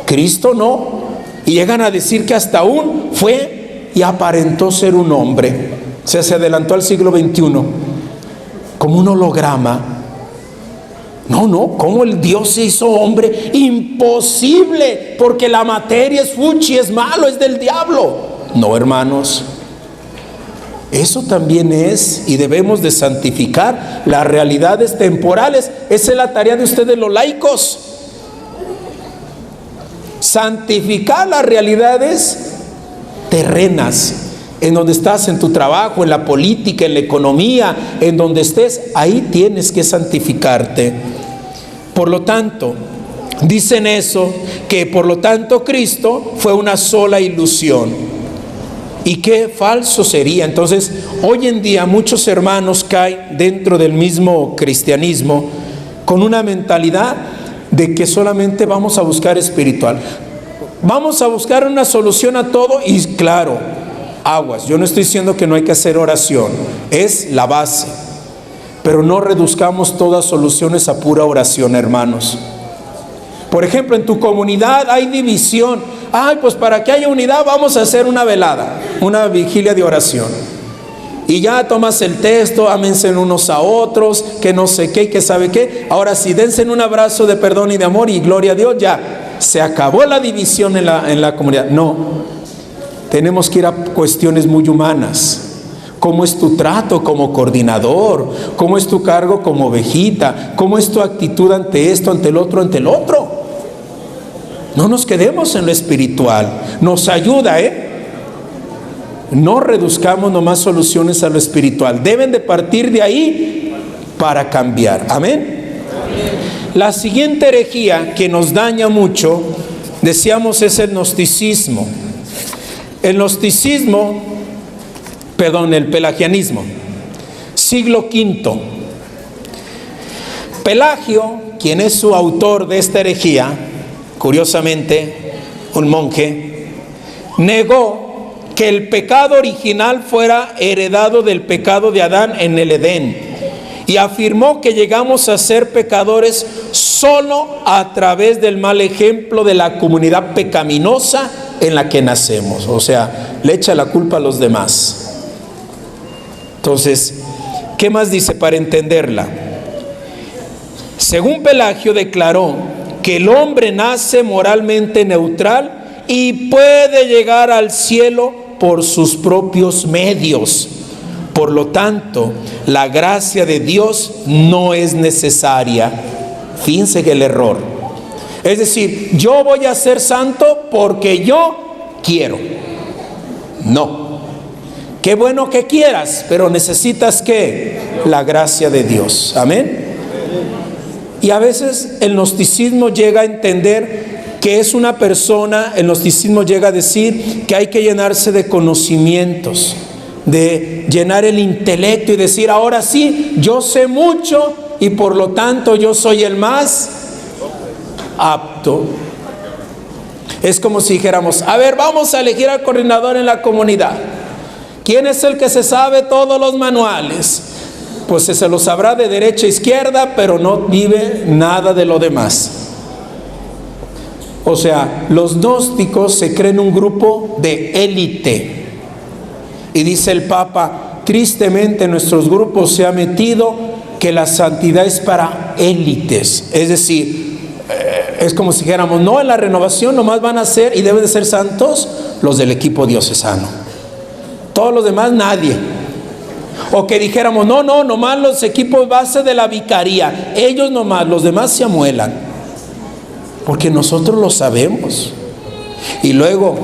Cristo no. Y llegan a decir que hasta aún fue y aparentó ser un hombre. O sea, se adelantó al siglo XXI como un holograma. No, ¿cómo el Dios se hizo hombre? Imposible, porque la materia es fuchi, es malo, es del diablo. No, hermanos, eso también es, y debemos de santificar las realidades temporales. Esa es la tarea de ustedes los laicos. Santificar las realidades terrenas, en donde estás, en tu trabajo, en la política, en la economía, en donde estés, ahí tienes que santificarte. Por lo tanto, dicen eso, que por lo tanto Cristo fue una sola ilusión. Y qué falso sería. Entonces, hoy en día muchos hermanos caen dentro del mismo cristianismo con una mentalidad de que solamente vamos a buscar espiritual. Vamos a buscar una solución a todo y claro, aguas. Yo no estoy diciendo que no hay que hacer oración, es la base. Pero no reduzcamos todas soluciones a pura oración, hermanos. Por ejemplo, en tu comunidad hay división. Ay, pues para que haya unidad vamos a hacer una velada, una vigilia de oración. Y ya tomas el texto, ámense unos a otros, que no sé qué y que sabe qué. Ahora sí, dense un abrazo de perdón y de amor y gloria a Dios, ya. Se acabó la división en la comunidad. No, tenemos que ir a cuestiones muy humanas. ¿Cómo es tu trato como coordinador? ¿Cómo es tu cargo como ovejita? ¿Cómo es tu actitud ante esto, ante el otro, ante el otro? No nos quedemos en lo espiritual. Nos ayuda, No reduzcamos nomás soluciones a lo espiritual. Deben de partir de ahí para cambiar. Amén. La siguiente herejía que nos daña mucho, decíamos, es el gnosticismo. El pelagianismo, siglo V. Pelagio, quien es su autor de esta herejía, curiosamente, un monje, negó que el pecado original fuera heredado del pecado de Adán en el Edén y afirmó que llegamos a ser pecadores solo a través del mal ejemplo de la comunidad pecaminosa en la que nacemos. O sea, le echa la culpa a los demás. Entonces, ¿qué más dice para entenderla? Según Pelagio declaró que el hombre nace moralmente neutral y puede llegar al cielo por sus propios medios. Por lo tanto, la gracia de Dios no es necesaria. Fíjense que el error. Es decir, yo voy a ser santo porque yo quiero. No. Qué bueno que quieras, pero necesitas ¿qué? La gracia de Dios. Amén. Y a veces el gnosticismo llega a entender que es una persona, el gnosticismo llega a decir que hay que llenarse de conocimientos, de llenar el intelecto y decir, ahora sí, yo sé mucho y por lo tanto yo soy el más apto. Es como si dijéramos, a ver, vamos a elegir al coordinador en la comunidad. ¿Quién es el que se sabe todos los manuales? Pues se lo sabrá de derecha a izquierda, pero no vive nada de lo demás. O sea, los gnósticos se creen un grupo de élite. Y dice el Papa, tristemente en nuestros grupos se ha metido que la santidad es para élites. Es decir, es como si dijéramos, no, en la renovación nomás van a ser y deben de ser santos los del equipo diocesano. Todos los demás, nadie. O que dijéramos, no, nomás los equipos base de la vicaría, ellos nomás, los demás se amuelan. Porque nosotros lo sabemos. Y luego,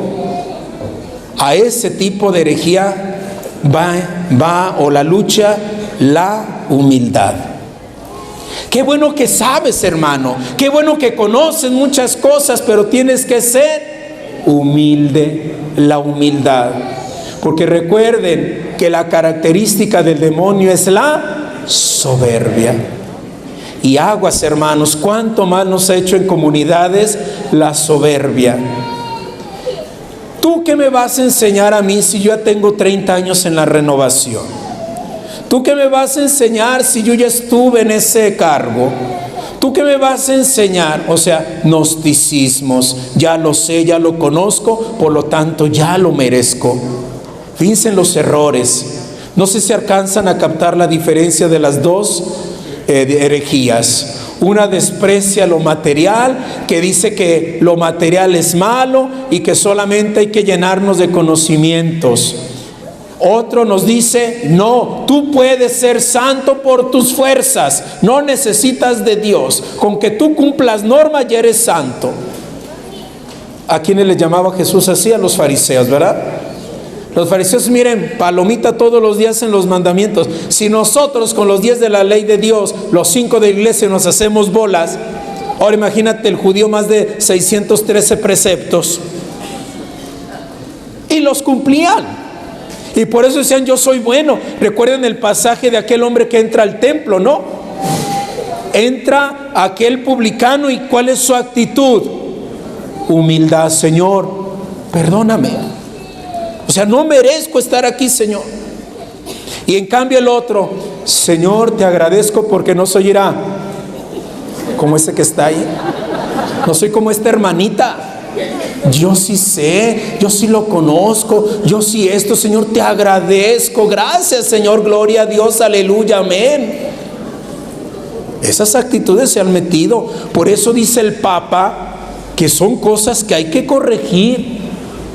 a ese tipo de herejía va o la lucha, la humildad. Qué bueno que sabes, hermano, qué bueno que conoces muchas cosas, pero tienes que ser humilde, la humildad. Porque recuerden que la característica del demonio es la soberbia. Y aguas, hermanos, cuánto mal nos ha hecho en comunidades la soberbia. ¿Tú qué me vas a enseñar a mí si yo ya tengo 30 años en la renovación? ¿Tú qué me vas a enseñar si yo ya estuve en ese cargo? ¿Tú qué me vas a enseñar? O sea, gnosticismos, ya lo sé, ya lo conozco, por lo tanto ya lo merezco. Fíjense en los errores. No sé si alcanzan a captar la diferencia de las dos herejías. Una desprecia lo material, que dice que lo material es malo y que solamente hay que llenarnos de conocimientos. Otro nos dice, no, tú puedes ser santo por tus fuerzas, no necesitas de Dios, con que tú cumplas normas ya eres santo. ¿A quiénes les llamaba Jesús así? A los fariseos, ¿verdad? Los fariseos, miren, palomita todos los días en los mandamientos. Si nosotros con los 10 de la ley de Dios, los 5 de la iglesia nos hacemos bolas, ahora imagínate el judío más de 613 preceptos. Y los cumplían. Y por eso decían, yo soy bueno. Recuerden el pasaje de aquel hombre que entra al templo, ¿no? Entra aquel publicano y ¿cuál es su actitud? Humildad, Señor, perdóname. O sea, no merezco estar aquí, Señor. Y en cambio el otro, Señor, te agradezco porque no soy como ese que está ahí. No soy como esta hermanita. Yo sí sé, yo sí lo conozco, yo sí esto, Señor, te agradezco. Gracias, Señor, gloria a Dios, aleluya, amén. Esas actitudes se han metido. Por eso dice el Papa que son cosas que hay que corregir.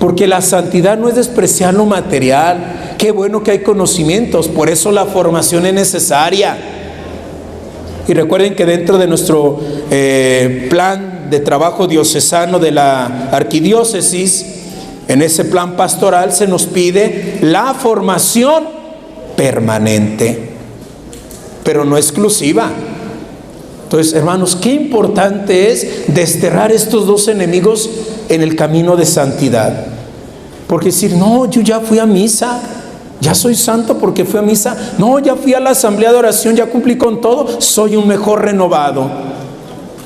Porque la santidad no es despreciar lo material. Qué bueno que hay conocimientos, por eso la formación es necesaria. Y recuerden que dentro de nuestro plan de trabajo diocesano de la arquidiócesis, en ese plan pastoral se nos pide la formación permanente, pero no exclusiva. Entonces, hermanos, qué importante es desterrar estos dos enemigos en el camino de santidad. Porque decir, no, yo ya fui a misa, ya soy santo porque fui a misa. No, ya fui a la asamblea de oración, ya cumplí con todo, soy un mejor renovado.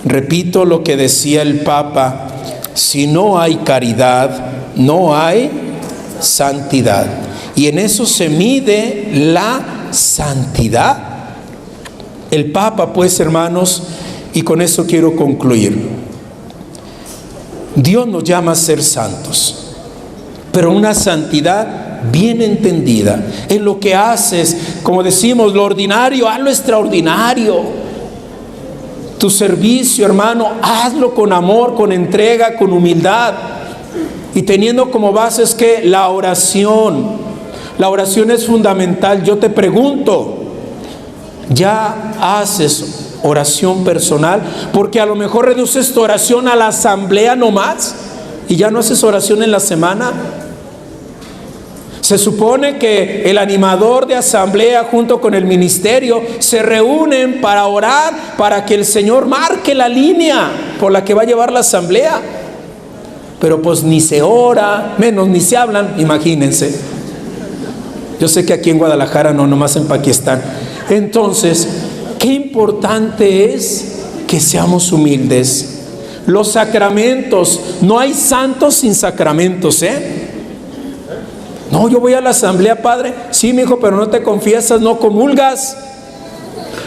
Repito lo que decía el Papa, si no hay caridad, no hay santidad. Y en eso se mide la santidad. El Papa, pues, hermanos, y con eso quiero concluir. Dios nos llama a ser santos, pero una santidad bien entendida. En lo que haces, como decimos, lo ordinario, hazlo extraordinario. Tu servicio, hermano, hazlo con amor, con entrega, con humildad. Y teniendo como bases que la oración. La oración es fundamental. Yo te pregunto, ¿ya haces oración personal? Porque a lo mejor reduces tu oración a la asamblea nomás y ya no haces oración en la semana. Se supone que el animador de asamblea junto con el ministerio se reúnen para orar, para que el Señor marque la línea por la que va a llevar la asamblea. Pero pues ni se ora, menos ni se hablan, imagínense. Yo sé que aquí en Guadalajara no, nomás en Pakistán. Entonces, qué importante es que seamos humildes. Los sacramentos, no hay santos sin sacramentos, No, yo voy a la asamblea, padre. Sí, mi hijo, pero no te confiesas, no comulgas.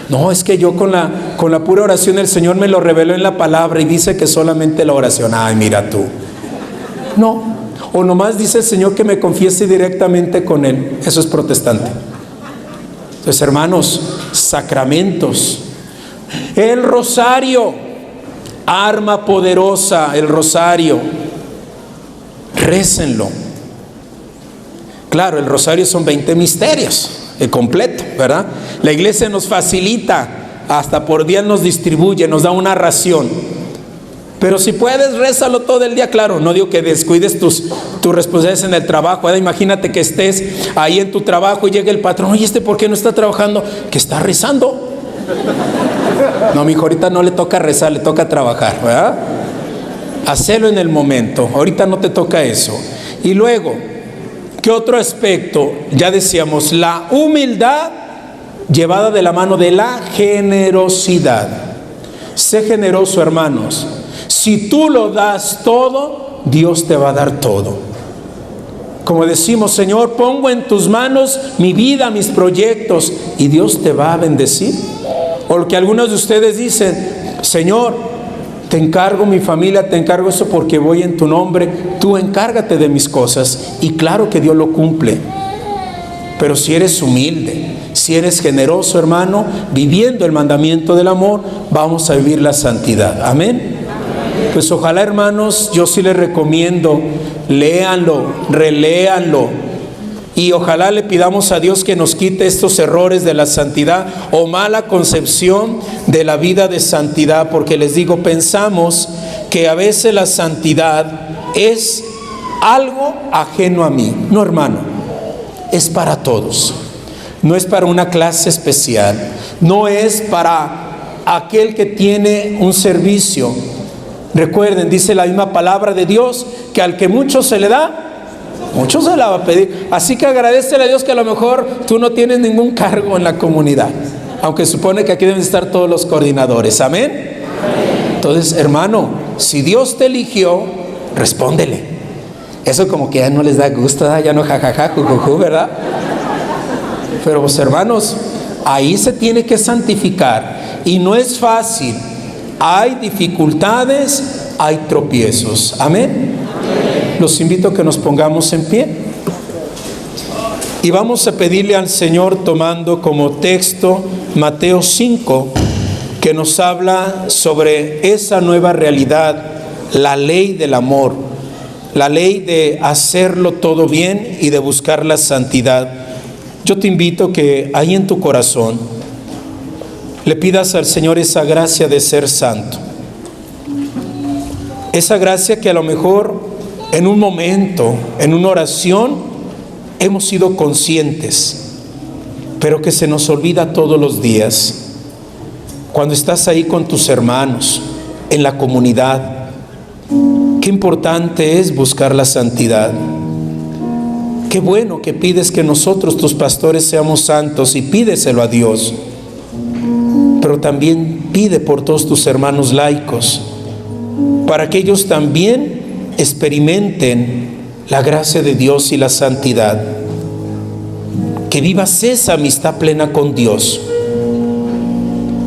No, es que yo con la pura oración el Señor me lo reveló en la palabra y dice que solamente la oración. Ay, mira tú. No, o nomás dice el Señor que me confiese directamente con Él. Eso es protestante. Entonces, hermanos, sacramentos. El rosario, arma poderosa, el rosario. Récenlo. Claro, el rosario son 20 misterios, el completo, ¿verdad? La iglesia nos facilita, hasta por día nos distribuye, nos da una ración. Pero si puedes, rézalo todo el día. Claro, no digo que descuides tus responsabilidades en el trabajo, ¿verdad? Imagínate que estés ahí en tu trabajo y llega el patrón. Oye, ¿por qué no está trabajando? Que está rezando. No, mi hijo, ahorita no le toca rezar, le toca trabajar, ¿verdad? Hacelo en el momento, ahorita no te toca eso. Y luego, ¿qué otro aspecto? Ya decíamos, la humildad llevada de la mano de la generosidad. Sé generoso, hermanos. Si tú lo das todo, Dios te va a dar todo. Como decimos, Señor, pongo en tus manos mi vida, mis proyectos, y Dios te va a bendecir. O lo que algunos de ustedes dicen, Señor, te encargo mi familia, te encargo eso porque voy en tu nombre, tú encárgate de mis cosas. Y claro que Dios lo cumple. Pero si eres humilde, si eres generoso, hermano, viviendo el mandamiento del amor, vamos a vivir la santidad. Amén. Pues ojalá, hermanos, yo sí les recomiendo, léanlo, reléanlo. Y ojalá le pidamos a Dios que nos quite estos errores de la santidad o mala concepción de la vida de santidad, porque les digo, pensamos que a veces la santidad es algo ajeno a mí. No, hermano, es para todos. No es para una clase especial, no es para aquel que tiene un servicio. Recuerden, dice la misma palabra de Dios, que al que mucho se le da, mucho se la va a pedir. Así que agradécele a Dios que a lo mejor tú no tienes ningún cargo en la comunidad, aunque supone que aquí deben estar todos los coordinadores. Amén. Entonces, hermano, si Dios te eligió, respóndele. Eso como que ya no les da gusto, ¿verdad? Ya no jajaja, jujuju, ¿verdad? Pero pues, hermanos, ahí se tiene que santificar y no es fácil. Hay dificultades, hay tropiezos. Amén. Los invito a que nos pongamos en pie y vamos a pedirle al Señor, tomando como texto Mateo 5, que nos habla sobre esa nueva realidad, la ley del amor, la ley de hacerlo todo bien y de buscar la santidad. Yo te invito que ahí en tu corazón le pidas al Señor esa gracia de ser santo, esa gracia que a lo mejor en un momento, en una oración, hemos sido conscientes, pero que se nos olvida todos los días. Cuando estás ahí con tus hermanos, en la comunidad, qué importante es buscar la santidad. Qué bueno que pides que nosotros, tus pastores, seamos santos, y pídeselo a Dios. Pero también pide por todos tus hermanos laicos, para que ellos también experimenten la gracia de Dios y la santidad. Que vivas esa amistad plena con Dios,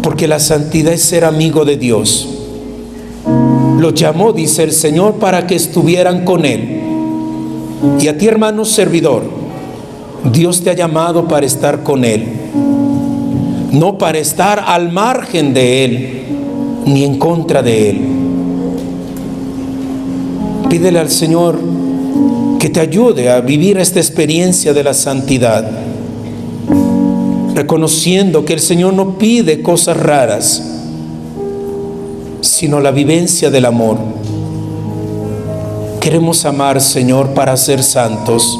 porque la santidad es ser amigo de Dios. Los llamó, dice el Señor, para que estuvieran con Él. Y a ti, hermano servidor, Dios te ha llamado para estar con Él, no para estar al margen de Él, ni en contra de Él. Pídele al Señor que te ayude a vivir esta experiencia de la santidad, reconociendo que el Señor no pide cosas raras, sino la vivencia del amor. Queremos amar, Señor, para ser santos,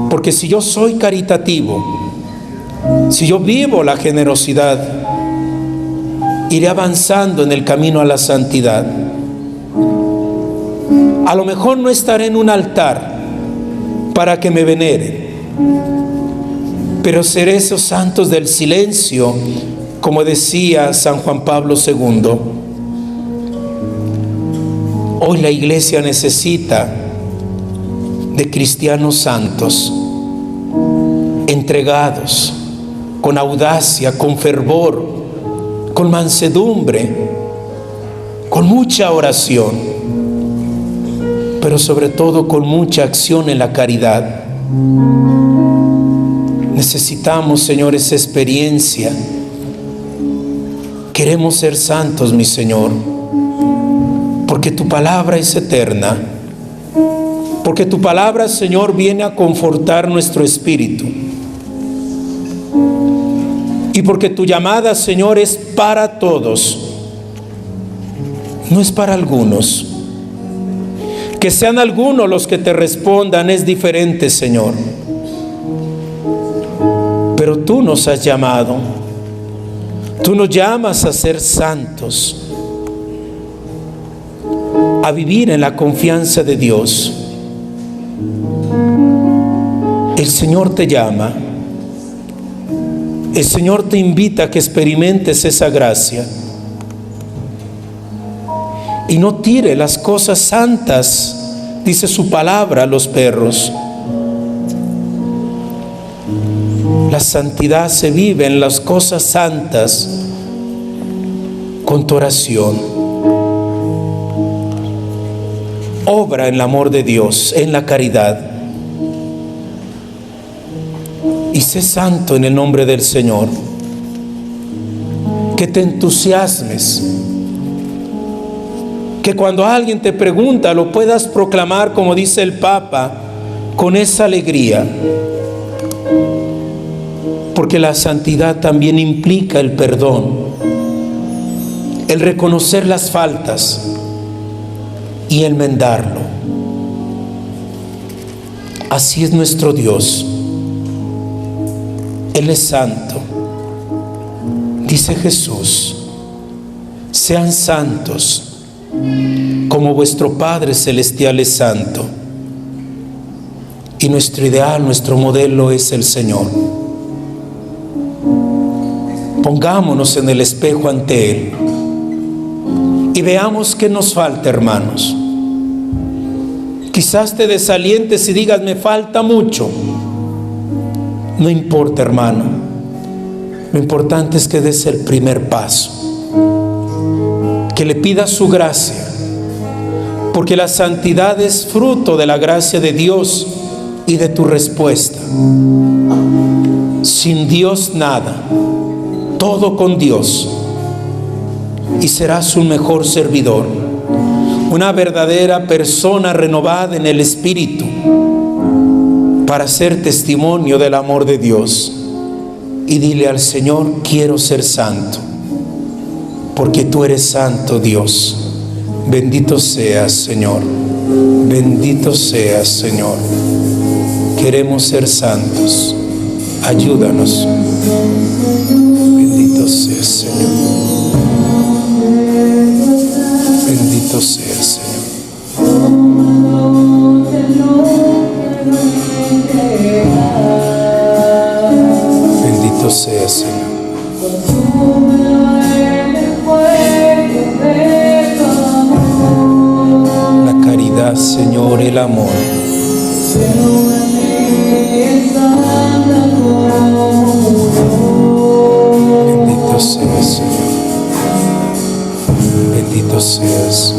porque si yo soy caritativo, si yo vivo la generosidad, iré avanzando en el camino a la santidad. A lo mejor no estaré en un altar para que me veneren, pero seré esos santos del silencio, como decía San Juan Pablo II. Hoy la iglesia necesita de cristianos santos, entregados, con audacia, con fervor, con mansedumbre, con mucha oración, pero sobre todo con mucha acción en la caridad. Necesitamos, Señor, esa experiencia. Queremos ser santos, mi Señor, porque tu palabra es eterna, porque tu palabra, Señor, viene a confortar nuestro espíritu, y porque tu llamada, Señor, es para todos, no es para algunos. Que sean algunos los que te respondan es diferente, Señor, pero tú nos has llamado, tú nos llamas a ser santos, a vivir en la confianza de Dios. El Señor te llama, el Señor te invita a que experimentes esa gracia y no tire las cosas santas, dice su palabra, a los perros. La santidad se vive en las cosas santas con tu oración. Obra en el amor de Dios, en la caridad. Y sé santo en el nombre del Señor. Que te entusiasmes. Que cuando alguien te pregunta lo puedas proclamar, como dice el Papa, con esa alegría. Porque la santidad también implica el perdón, el reconocer las faltas y enmendarlo. Así es nuestro Dios. Él es santo. Dice Jesús: sean santos como vuestro Padre Celestial es santo. Y nuestro ideal, nuestro modelo es el Señor. Pongámonos en el espejo ante Él y veamos qué nos falta, hermanos. Quizás te desalientes y digas: me falta mucho. No importa, hermano. Lo importante es que des el primer paso, que le pidas su gracia, porque la santidad es fruto de la gracia de Dios y de tu respuesta. Sin Dios nada, todo con Dios, y serás un mejor servidor, una verdadera persona renovada en el Espíritu, para ser testimonio del amor de Dios. Y dile al Señor: quiero ser santo, porque tú eres santo, Dios. Bendito seas, Señor. Bendito seas, Señor. Queremos ser santos. Ayúdanos. Bendito seas, Señor. Bendito seas, Señor. Bendito seas, Señor. La caridad, Señor, el amor. Bendito seas, Señor. Bendito seas.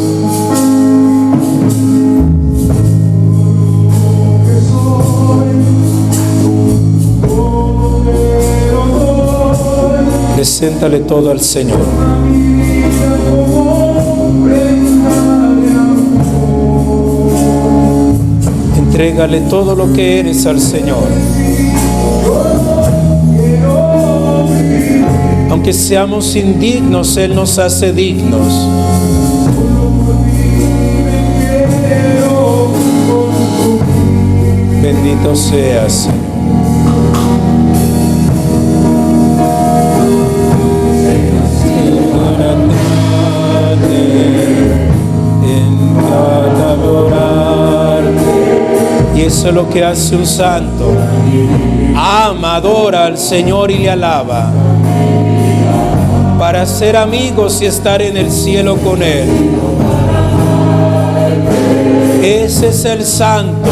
Preséntale todo al Señor. Entrégale todo lo que eres al Señor. Aunque seamos indignos, Él nos hace dignos. Bendito seas, Señor. Y eso es lo que hace un santo. Ama, adora al Señor y le alaba, para ser amigos y estar en el cielo con Él. Ese es el santo.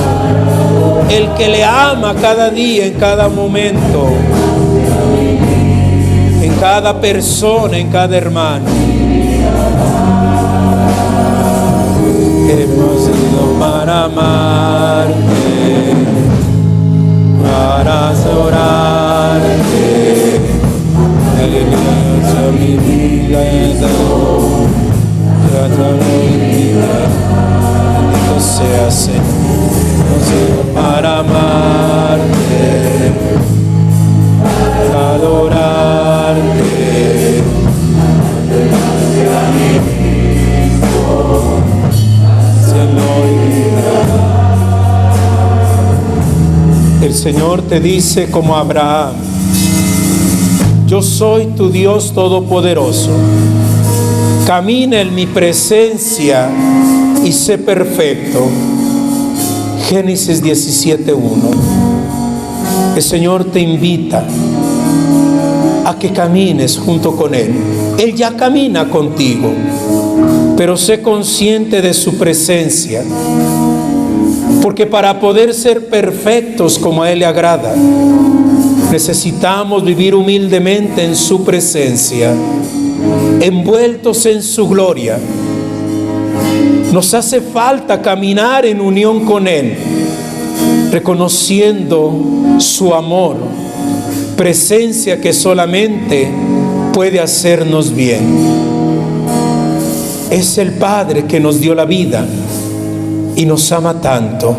el que le ama cada día, en cada momento, en cada persona, en cada hermano. Hemos ido para amarte, para adorarte. Aleluya, mi vida es bendito sea Señor, para amarte, para adorarte. El Señor te dice como Abraham: yo soy tu Dios todopoderoso. Camina en mi presencia y sé perfecto. Génesis 17:1. El Señor te invita a que camines junto con Él. Él ya camina contigo, pero sé consciente de su presencia, porque para poder ser perfectos como a Él le agrada, necesitamos vivir humildemente en su presencia, envueltos en su gloria. Nos hace falta caminar en unión con Él, reconociendo su amor, presencia que solamente puede hacernos bien. Es el Padre que nos dio la vida y nos ama tanto.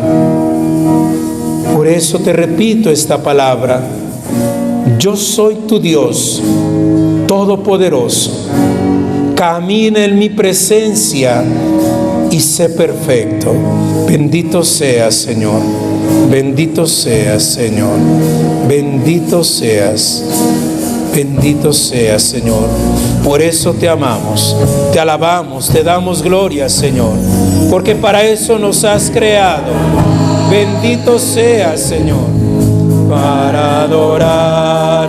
Por eso te repito esta palabra: yo soy tu Dios todopoderoso. Camina en mi presencia y sé perfecto. Bendito seas, Señor. Bendito seas, Señor. Bendito seas. Bendito seas, Señor. Por eso te amamos, te alabamos, te damos gloria, Señor, porque para eso nos has creado. Bendito seas, Señor, para adorar.